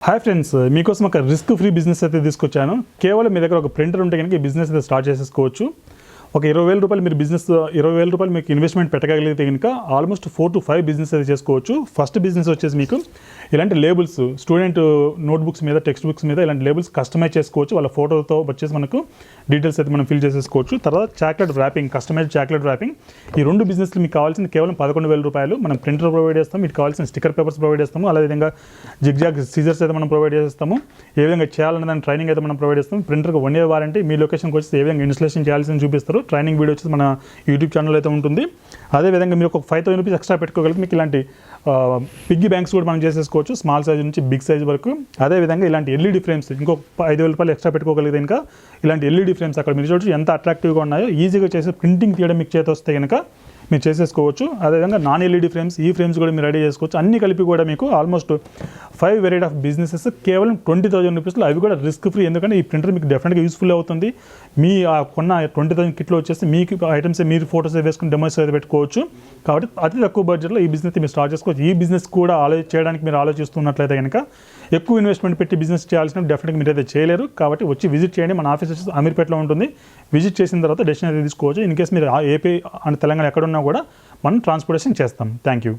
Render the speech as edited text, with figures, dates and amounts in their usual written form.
Hi friends, మీకోసం ఒక risk free business అయితే తీసుకొచ్చాను. కేవలం మీ దగ్గర ఒక ప్రింటర్ ఉంటే కనుక ఈ బిజినెస్ అయితే స్టార్ట్ చేసేసుకోవచ్చు. ఒక 20,000 రూపాయలు మీరు బిజినెస్ 20,000 రూపాయలు మీకు ఇన్వెస్ట్మెంట్ పెట్టగలిగితే కనుక ఆల్మోస్ట్ 4 to 5 బిజినెస్ అయితే చేసుకోవచ్చు. ఫస్ట్ బిజినెస్ వచ్చేసి మీకు ఇలాంటి లేబుల్స్ స్టూడెంట్ నోట్బుక్స్ మీద, టెక్స్ట్ బుక్స్ మీద ఇలాంటి లేబుల్స్ కస్టమైజ్ చేసుకోవచ్చు. వాళ్ళ ఫోటోతో వచ్చేసి మనకు డీటెయిల్స్ అయితే మనం ఫిల్ చేసేసుకోవచ్చు. తర్వాత chocolate wrapping, customize chocolate wrapping. ఈ రెండు బిజినెస్లు మీకు కావాల్సింది కేవలం 11,000 రూపాయలు. మనం ప్రింటర్ ప్రొవైడ్ చేస్తాం, మీకు కావాల్సిన స్టిక్కర్ పేపర్స్ ప్రొవైడ్ చేస్తాము. అదేవిధంగా జిగ్జాగ్ సీజర్స్ అయితే మనం ప్రొవైడ్ చేస్తాము. ఏ విధంగా చేయాలనే దాని ట్రైనింగ్ అయితే మనం ప్రొవైడ్ చేస్తాం. ప్రింటర్కి 1 year వారంటీ. మీ లొకేషన్కి వచ్చి ఏ విధంగా ఇన్స్టలేషన్ చేయాల్సింది చూపిస్తారు. ట్రైనింగ్ వీడియో వచ్చేసి మన యూట్యూబ్ ఛానల్ అయితే ఉంటుంది. అదేవిధంగా మీరు ఒక 5,000 రూపీస్ ఎక్స్ట్రా పెట్టుకోగలిగితే మీకు ఇలాంటి పిగ్గీ బ్యాంక్స్ కూడా మనం చేసేసుకోవచ్చు, స్మాల్ సైజ్ నుంచి బిగ్ సైజ్ వరకు. అదేవిధంగా ఇలాంటి ఎల్ఈడి ఫ్రేమ్స్ ఇంకో 5,000 రూపాయలు ఎక్స్ట్రా పెట్టుకోగలిగితే ఇంకా ఇలాంటి ఎల్ఈడి ఫ్రేమ్స్ అక్కడ మీరు చూడొచ్చు ఎంత అట్రాక్టివ్గా ఉన్నాయో. ఈజీగా చేసి ప్రింటింగ్ తీయడం మీకు చేతి వస్తే కనుక మీరు చేసేసుకోవచ్చు. అదేవిధంగా నాన్ ఎల్ఈడి ఫ్రేమ్స్, ఈ ఫ్రేమ్స్ కూడా మీరు రెడీ చేసుకోవచ్చు. అన్ని కలిపి కూడా మీకు ఆల్మోస్ట్ 5 వెరైటీ ఆఫ్ బిజినెసెస్ కేవలం 20,000 రూపీస్లో. అవి కూడా రిస్క్ ఫ్రీ, ఎందుకంటే ఈ ప్రింటర్ మీకు డెఫినెట్గా యూస్ఫుల్ అవుతుంది. మీ కొన్న 20,000 కిట్లో వచ్చేసి మీకు ఐటమ్స్ మీరు ఫోటోస్ వేసుకుని డెమోస్ అయితే పెట్టుకోవచ్చు. కాబట్టి అతి తక్కువ బడ్జెట్లో ఈ బిజినెస్ మీరు స్టార్ట్ చేసుకోవచ్చు. ఈ బిజినెస్ కూడా చేయడానికి మీరు ఆలోచిస్తున్నట్లయితే కనుక ఎక్కువ ఇన్వెస్ట్మెంట్ పెట్టి బిజినెస్ చేయాల్సిన డెఫినెట్గా మీరు అయితే చేయలేరు. కాబట్టి వచ్చి విజిట్ చేయండి. మన ఆఫీస్ వచ్చేసి అమీర్పేటలో ఉంటుంది. విజిట్ చేసిన తర్వాత డెసిషన్ అయితే తీసుకోవచ్చు. ఇన్ కేసు మీరు ఏపీ అండ్ తెలంగాణ ఎక్కడున్నా కూడా మనం ట్రాన్స్పోర్టేషన్ చేస్తాం. Thank you.